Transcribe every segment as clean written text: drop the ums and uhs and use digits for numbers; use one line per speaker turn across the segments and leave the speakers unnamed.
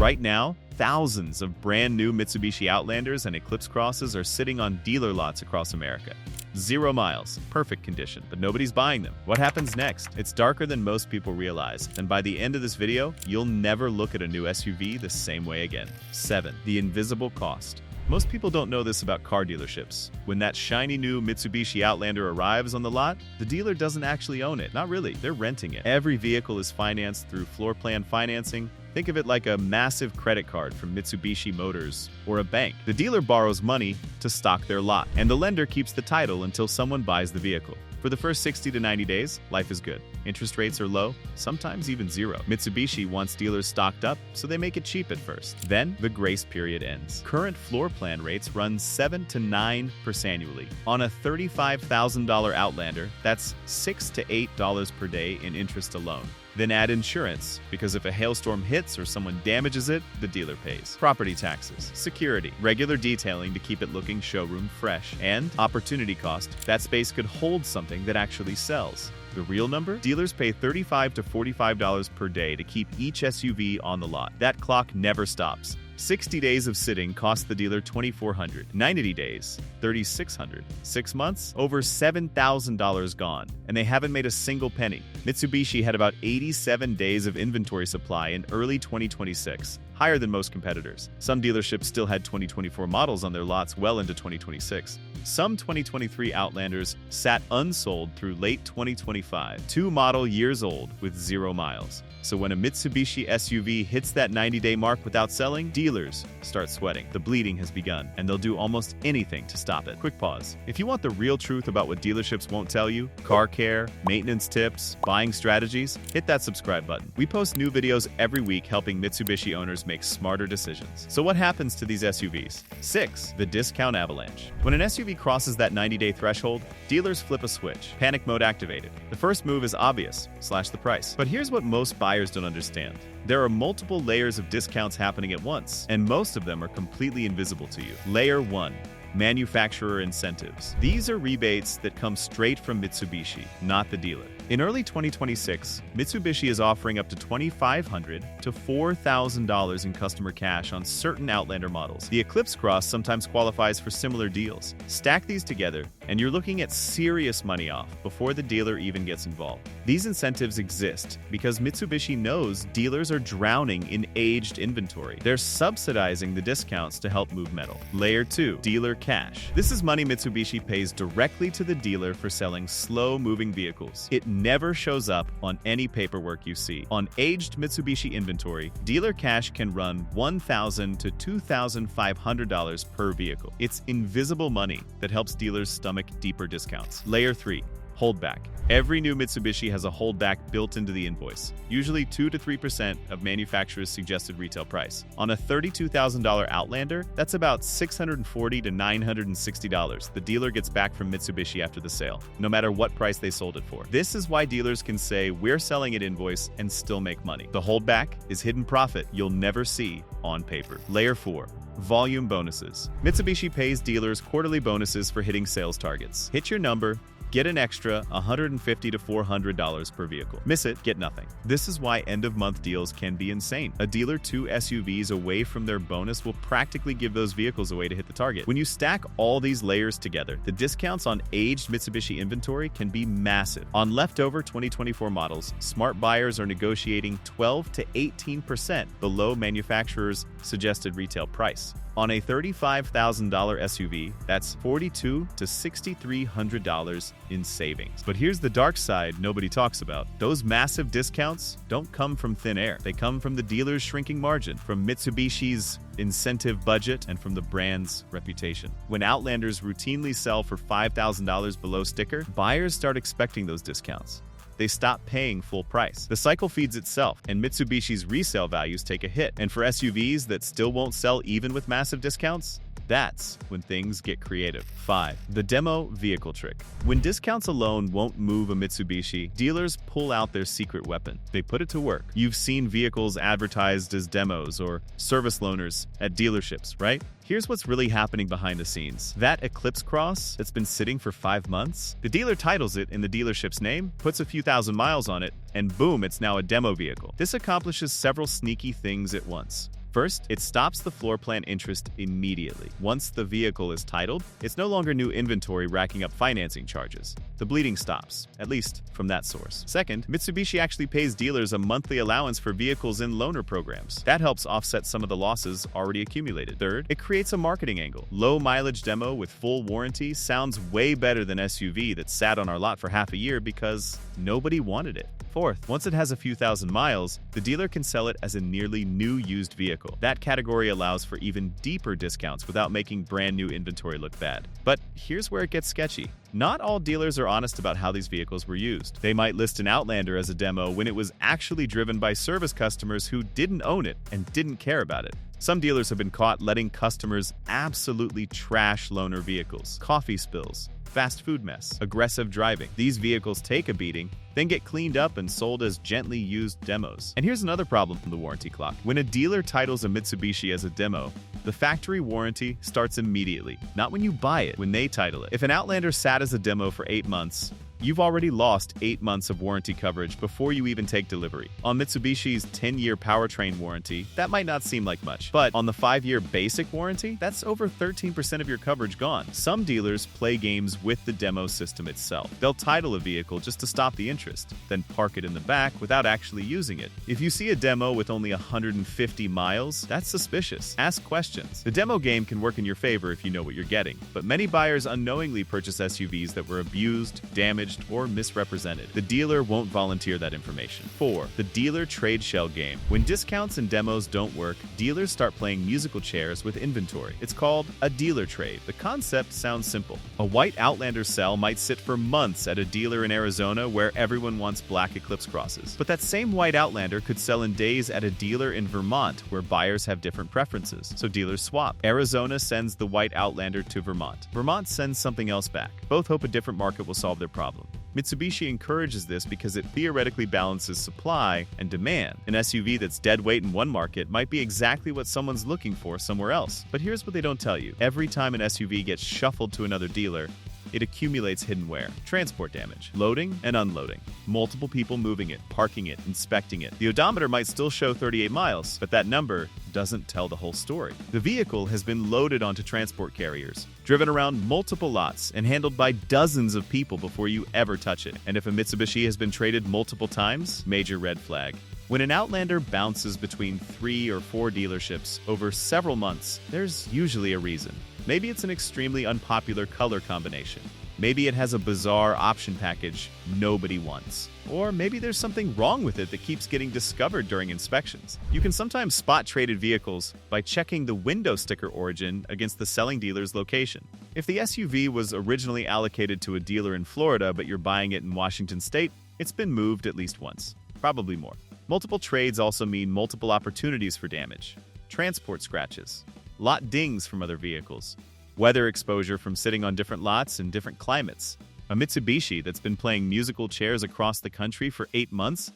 Right now, thousands of brand new Mitsubishi Outlanders and Eclipse Crosses are sitting on dealer lots across America. 0 miles, perfect condition, but nobody's buying them. What happens next? It's darker than most people realize, and by the end of this video, you'll never look at a new SUV the same way again. 7. The invisible cost. Most people don't know this about car dealerships. When that shiny new Mitsubishi Outlander arrives on the lot, the dealer doesn't actually own it. Not really, they're renting it. Every vehicle is financed through floor plan financing. Think of it like a massive credit card from Mitsubishi Motors or a bank. The dealer borrows money to stock their lot, and the lender keeps the title until someone buys the vehicle. For the first 60 to 90 days, life is good. Interest rates are low, sometimes even zero. Mitsubishi wants dealers stocked up, so they make it cheap at first. Then, the grace period ends. Current floor plan rates run 7 to 9% annually. On a $35,000 Outlander, that's $6 to $8 per day in interest alone. Then add insurance, because if a hailstorm hits or someone damages it, the dealer pays. Property taxes, security, regular detailing to keep it looking showroom fresh, and opportunity cost. That space could hold something that actually sells. The real number? Dealers pay $35 to $45 per day to keep each SUV on the lot. That clock never stops. 60 days of sitting cost the dealer $2,400. 90 days, $3,600. 6 months, over $7,000 gone, and they haven't made a single penny. Mitsubishi had about 87 days of inventory supply in early 2026, higher than most competitors. Some dealerships still had 2024 models on their lots well into 2026. Some 2023 Outlanders sat unsold through late 2025, 2 model years old with 0 miles. So when a Mitsubishi SUV hits that 90-day mark without selling, dealers start sweating. The bleeding has begun, and they'll do almost anything to stop it. Quick pause. If you want the real truth about what dealerships won't tell you, car care, maintenance tips, buying strategies, hit that subscribe button. We post new videos every week helping Mitsubishi owners make smarter decisions. So what happens to these SUVs? 6. The discount avalanche. When an SUV crosses that 90-day threshold, dealers flip a switch. Panic mode activated. The first move is obvious: slash the price. But here's what most buyers don't understand. There are multiple layers of discounts happening at once, and most of them are completely invisible to you. Layer 1. Manufacturer incentives. These are rebates that come straight from Mitsubishi, not the dealer. In early 2026, Mitsubishi is offering up to $2,500 to $4,000 in customer cash on certain Outlander models. The Eclipse Cross sometimes qualifies for similar deals. Stack these together, and you're looking at serious money off before the dealer even gets involved. These incentives exist because Mitsubishi knows dealers are drowning in aged inventory. They're subsidizing the discounts to help move metal. Layer 2. Dealer cash. This is money Mitsubishi pays directly to the dealer for selling slow-moving vehicles. It never shows up on any paperwork you see. On aged Mitsubishi inventory, dealer cash can run $1,000 to $2,500 per vehicle. It's invisible money that helps dealers stomach deeper discounts. Layer 3. Holdback. Every new Mitsubishi has a holdback built into the invoice, usually 2 to 3% of manufacturer's suggested retail price. On a $32,000 Outlander, that's about $640 to $960 the dealer gets back from Mitsubishi after the sale, no matter what price they sold it for. This is why dealers can say we're selling at invoice and still make money. The holdback is hidden profit you'll never see on paper. Layer 4. Volume bonuses. Mitsubishi pays dealers quarterly bonuses for hitting sales targets. Hit your number, get an extra $150 to $400 per vehicle. Miss it, get nothing. This is why end-of-month deals can be insane. A dealer 2 SUVs away from their bonus will practically give those vehicles away to hit the target. When you stack all these layers together, the discounts on aged Mitsubishi inventory can be massive. On leftover 2024 models, smart buyers are negotiating 12 to 18% below manufacturer's suggested retail price. On a $35,000 SUV, that's $4,200 to $6,300 in savings. But here's the dark side nobody talks about. Those massive discounts don't come from thin air. They come from the dealer's shrinking margin, from Mitsubishi's incentive budget, and from the brand's reputation. When Outlanders routinely sell for $5,000 below sticker, buyers start expecting those discounts. They stop paying full price. The cycle feeds itself, and Mitsubishi's resale values take a hit. And for SUVs that still won't sell even with massive discounts, that's when things get creative. 5. The demo vehicle trick. When discounts alone won't move a Mitsubishi, dealers pull out their secret weapon. They put it to work. You've seen vehicles advertised as demos or service loaners at dealerships, right? Here's what's really happening behind the scenes. That Eclipse Cross that's been sitting for 5 months, the dealer titles it in the dealership's name, puts a few thousand miles on it, and boom, it's now a demo vehicle. This accomplishes several sneaky things at once. First, it stops the floor plan interest immediately. Once the vehicle is titled, it's no longer new inventory racking up financing charges. The bleeding stops, at least from that source. Second, Mitsubishi actually pays dealers a monthly allowance for vehicles in loaner programs. That helps offset some of the losses already accumulated. Third, it creates a marketing angle. Low mileage demo with full warranty sounds way better than SUV that sat on our lot for half a year because nobody wanted it. Fourth, once it has a few thousand miles, the dealer can sell it as a nearly new used vehicle. That category allows for even deeper discounts without making brand new inventory look bad. But here's where it gets sketchy. Not all dealers are honest about how these vehicles were used. They might list an Outlander as a demo when it was actually driven by service customers who didn't own it and didn't care about it. Some dealers have been caught letting customers absolutely trash loaner vehicles. Coffee spills, fast food mess, aggressive driving. These vehicles take a beating, then get cleaned up and sold as gently used demos. And here's another problem from the warranty clock. When a dealer titles a Mitsubishi as a demo, the factory warranty starts immediately, not when you buy it, when they title it. If an Outlander sat as a demo for 8 months, you've already lost 8 months of warranty coverage before you even take delivery. On Mitsubishi's 10-year powertrain warranty, that might not seem like much, but on the 5-year basic warranty, that's over 13% of your coverage gone. Some dealers play games with the demo system itself. They'll title a vehicle just to stop the interest, then park it in the back without actually using it. If you see a demo with only 150 miles, that's suspicious. Ask questions. The demo game can work in your favor if you know what you're getting, but many buyers unknowingly purchase SUVs that were abused, damaged, or misrepresented. The dealer won't volunteer that information. 4. The dealer trade shell game. When discounts and demos don't work, dealers start playing musical chairs with inventory. It's called a dealer trade. The concept sounds simple. A white Outlander cell might sit for months at a dealer in Arizona where everyone wants black Eclipse crosses. But that same white Outlander could sell in days at a dealer in Vermont where buyers have different preferences, so dealers swap. Arizona sends the white Outlander to Vermont. Vermont sends something else back. Both hope a different market will solve their problem. Mitsubishi encourages this because it theoretically balances supply and demand. An SUV that's dead weight in one market might be exactly what someone's looking for somewhere else. But here's what they don't tell you. Every time an SUV gets shuffled to another dealer, it accumulates hidden wear, transport damage, loading and unloading, multiple people moving it, parking it, inspecting it. The odometer might still show 38 miles, but that number doesn't tell the whole story. The vehicle has been loaded onto transport carriers, driven around multiple lots, and handled by dozens of people before you ever touch it. And if a Mitsubishi has been traded multiple times, major red flag. When an Outlander bounces between 3 or 4 dealerships over several months, there's usually a reason. Maybe it's an extremely unpopular color combination. Maybe it has a bizarre option package nobody wants. Or maybe there's something wrong with it that keeps getting discovered during inspections. You can sometimes spot traded vehicles by checking the window sticker origin against the selling dealer's location. If the SUV was originally allocated to a dealer in Florida but you're buying it in Washington State, it's been moved at least once, probably more. Multiple trades also mean multiple opportunities for damage. Transport scratches, lot dings from other vehicles, weather exposure from sitting on different lots in different climates. A Mitsubishi that's been playing musical chairs across the country for 8 months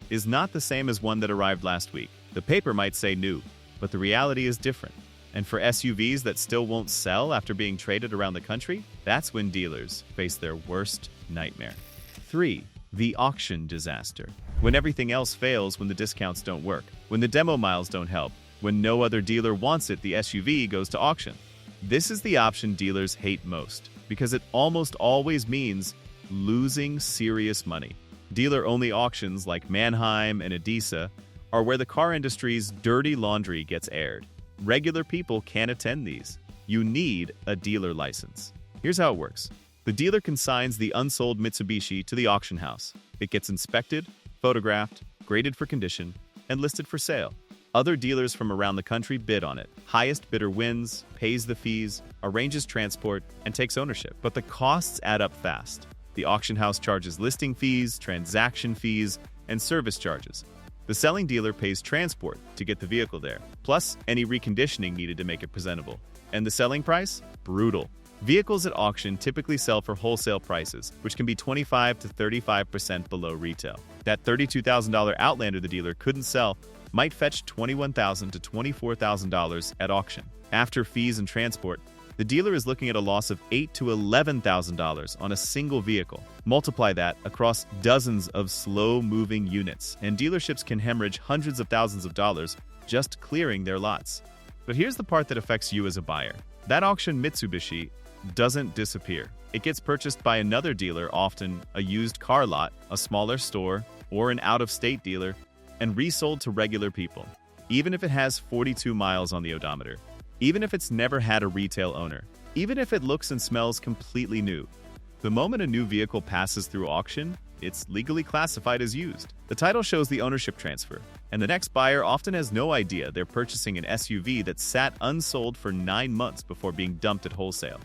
is not the same as one that arrived last week. The paper might say new, but the reality is different. And for SUVs that still won't sell after being traded around the country, that's when dealers face their worst nightmare. 3. The auction disaster. When everything else fails, when the discounts don't work, when the demo miles don't help, when no other dealer wants it, the SUV goes to auction. This is the option dealers hate most, because it almost always means losing serious money. Dealer-only auctions like Mannheim and Edesa are where the car industry's dirty laundry gets aired. Regular people can't attend these. You need a dealer license. Here's how it works. The dealer consigns the unsold Mitsubishi to the auction house. It gets inspected, photographed, graded for condition, and listed for sale. Other dealers from around the country bid on it. Highest bidder wins, pays the fees, arranges transport, and takes ownership. But the costs add up fast. The auction house charges listing fees, transaction fees, and service charges. The selling dealer pays transport to get the vehicle there, plus any reconditioning needed to make it presentable. And the selling price? Brutal. Vehicles at auction typically sell for wholesale prices, which can be 25 to 35% below retail. That $32,000 Outlander the dealer couldn't sell might fetch $21,000 to $24,000 at auction. After fees and transport, the dealer is looking at a loss of $8,000 to $11,000 on a single vehicle. Multiply that across dozens of slow-moving units, and dealerships can hemorrhage hundreds of thousands of dollars just clearing their lots. But here's the part that affects you as a buyer. That auction Mitsubishi doesn't disappear. It gets purchased by another dealer, often a used car lot, a smaller store, or an out-of-state dealer, and resold to regular people. Even if it has 42 miles on the odometer, even if it's never had a retail owner, even if it looks and smells completely new. The moment a new vehicle passes through auction, it's legally classified as used. The title shows the ownership transfer, and the next buyer often has no idea they're purchasing an SUV that sat unsold for 9 months before being dumped at wholesale.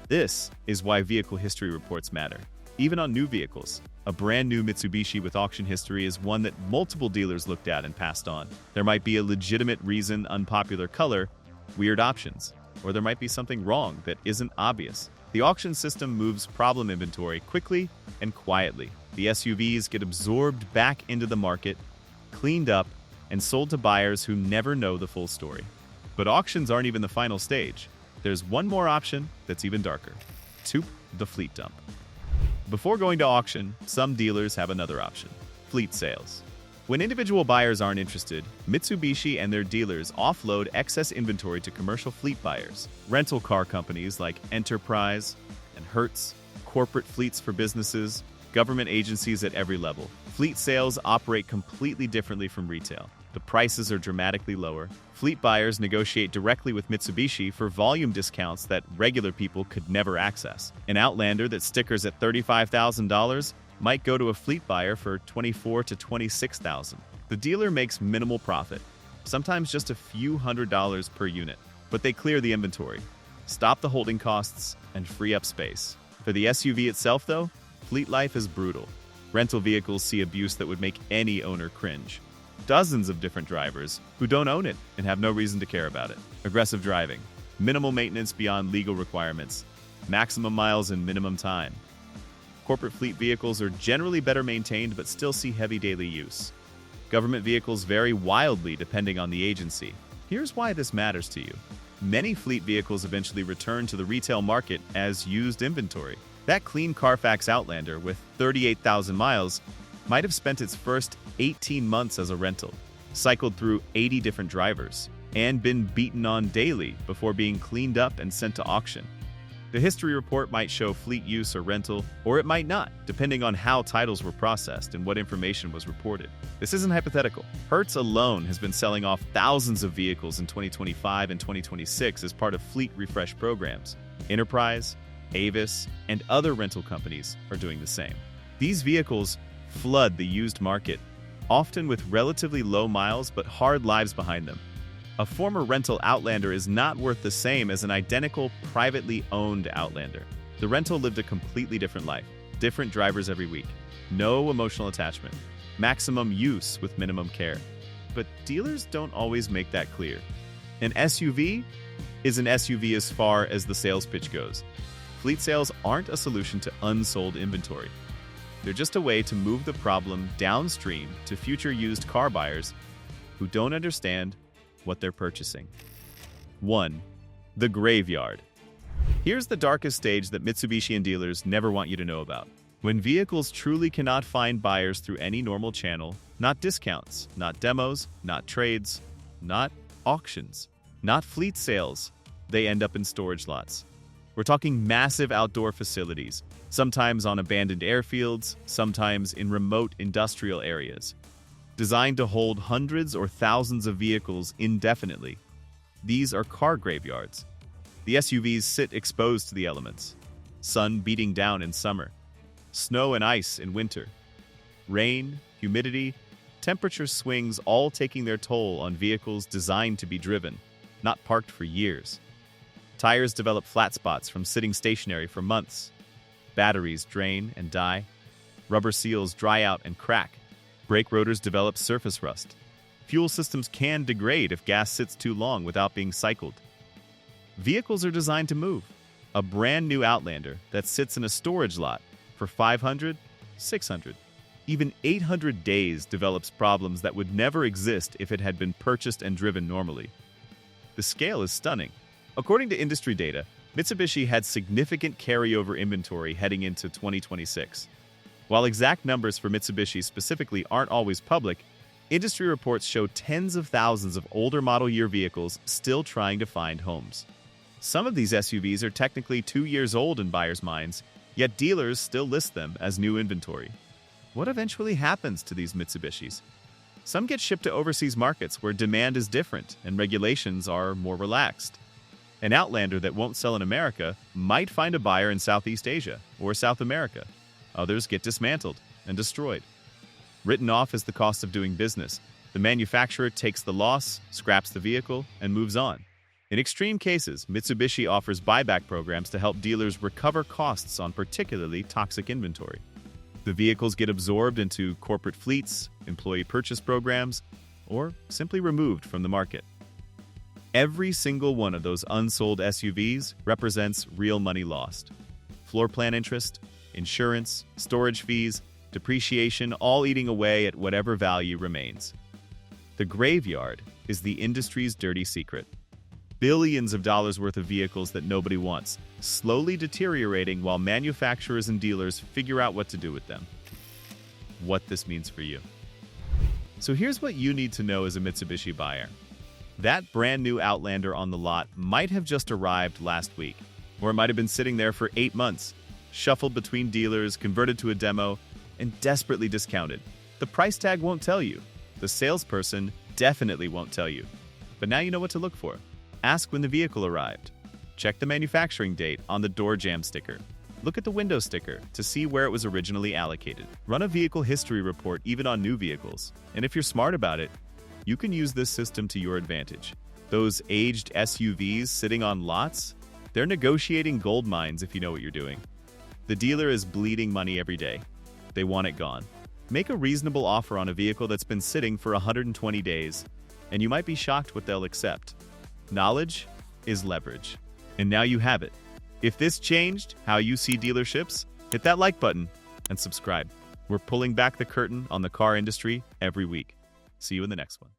This is why vehicle history reports matter. Even on new vehicles, a brand new Mitsubishi with auction history is one that multiple dealers looked at and passed on. There might be a legitimate reason, unpopular color, weird options, or there might be something wrong that isn't obvious. The auction system moves problem inventory quickly and quietly. The SUVs get absorbed back into the market, cleaned up, and sold to buyers who never know the full story. But auctions aren't even the final stage. There's one more option that's even darker. The fleet dump. Before going to auction, some dealers have another option: fleet sales. When individual buyers aren't interested, Mitsubishi and their dealers offload excess inventory to commercial fleet buyers, rental car companies like Enterprise and Hertz, corporate fleets for businesses, government agencies at every level. Fleet sales operate completely differently from retail. The prices are dramatically lower. Fleet buyers negotiate directly with Mitsubishi for volume discounts that regular people could never access. An Outlander that stickers at $35,000 might go to a fleet buyer for $24,000 to $26,000. The dealer makes minimal profit, sometimes just a few $100s per unit, but they clear the inventory, stop the holding costs, and free up space. For the SUV itself, though, fleet life is brutal. Rental vehicles see abuse that would make any owner cringe. Dozens of different drivers who don't own it and have no reason to care about it. Aggressive driving, minimal maintenance beyond legal requirements, maximum miles in minimum time. Corporate fleet vehicles are generally better maintained but still see heavy daily use. Government vehicles vary wildly depending on the agency. Here's why this matters to you. Many fleet vehicles eventually return to the retail market as used inventory. That clean Carfax Outlander with 38,000 miles might have spent its first 18 months as a rental, cycled through 80 different drivers, and been beaten on daily before being cleaned up and sent to auction. The history report might show fleet use or rental, or it might not, depending on how titles were processed and what information was reported. This isn't hypothetical. Hertz alone has been selling off thousands of vehicles in 2025 and 2026 as part of fleet refresh programs. Enterprise, Avis, and other rental companies are doing the same. These vehicles flood the used market, often with relatively low miles but hard lives behind them. A former rental Outlander is not worth the same as an identical, privately owned Outlander. The rental lived a completely different life, different drivers every week, no emotional attachment, maximum use with minimum care. But dealers don't always make that clear. An SUV is an SUV as far as the sales pitch goes. Fleet sales aren't a solution to unsold inventory. They're just a way to move the problem downstream to future used car buyers who don't understand what they're purchasing. 1. The graveyard. Here's the darkest stage that Mitsubishi and dealers never want you to know about. When vehicles truly cannot find buyers through any normal channel, not discounts, not demos, not trades, not auctions, not fleet sales, they end up in storage lots. We're talking massive outdoor facilities, sometimes on abandoned airfields, sometimes in remote industrial areas, designed to hold hundreds or thousands of vehicles indefinitely. These are car graveyards. The SUVs sit exposed to the elements. Sun beating down in summer, snow and ice in winter, rain, humidity, temperature swings all taking their toll on vehicles designed to be driven, not parked for years. Tires develop flat spots from sitting stationary for months. Batteries drain and die. Rubber seals dry out and crack. Brake rotors develop surface rust. Fuel systems can degrade if gas sits too long without being cycled. Vehicles are designed to move. A brand new Outlander that sits in a storage lot for 500, 600, even 800 days develops problems that would never exist if it had been purchased and driven normally. The scale is stunning. According to industry data, Mitsubishi had significant carryover inventory heading into 2026. While exact numbers for Mitsubishi specifically aren't always public, Industry reports show tens of thousands of older model year vehicles still trying to find homes. Some of these SUVs are technically 2 years old in buyers' minds, yet dealers still list them as new inventory. What eventually happens to these Mitsubishis? Some get shipped to overseas markets where demand is different and regulations are more relaxed. An Outlander that won't sell in America might find a buyer in Southeast Asia or South America. Others get dismantled and destroyed. Written off as the cost of doing business, the manufacturer takes the loss, scraps the vehicle, and moves on. In extreme cases, Mitsubishi offers buyback programs to help dealers recover costs on particularly toxic inventory. The vehicles get absorbed into corporate fleets, employee purchase programs, or simply removed from the market. Every single one of those unsold SUVs represents real money lost. Floor plan interest, insurance, storage fees, depreciation, all eating away at whatever value remains. The graveyard is the industry's dirty secret. Billions of dollars worth of vehicles that nobody wants, slowly deteriorating while manufacturers and dealers figure out what to do with them. What this means for you. So here's what you need to know as a Mitsubishi buyer. That brand new Outlander on the lot might have just arrived last week, or it might have been sitting there for 8 months, shuffled between dealers, converted to a demo, and desperately discounted. The price tag won't tell you. The salesperson definitely won't tell you. But now you know what to look for. Ask when the vehicle arrived. Check the manufacturing date on the door jamb sticker. Look at the window sticker to see where it was originally allocated. Run a vehicle history report even on new vehicles. And if you're smart about it, you can use this system to your advantage. Those aged SUVs sitting on lots, they're negotiating gold mines if you know what you're doing. The dealer is bleeding money every day. They want it gone. Make a reasonable offer on a vehicle that's been sitting for 120 days, and you might be shocked what they'll accept. Knowledge is leverage. And now you have it. If this changed how you see dealerships, hit that like button and subscribe. We're pulling back the curtain on the car industry every week. See you in the next one.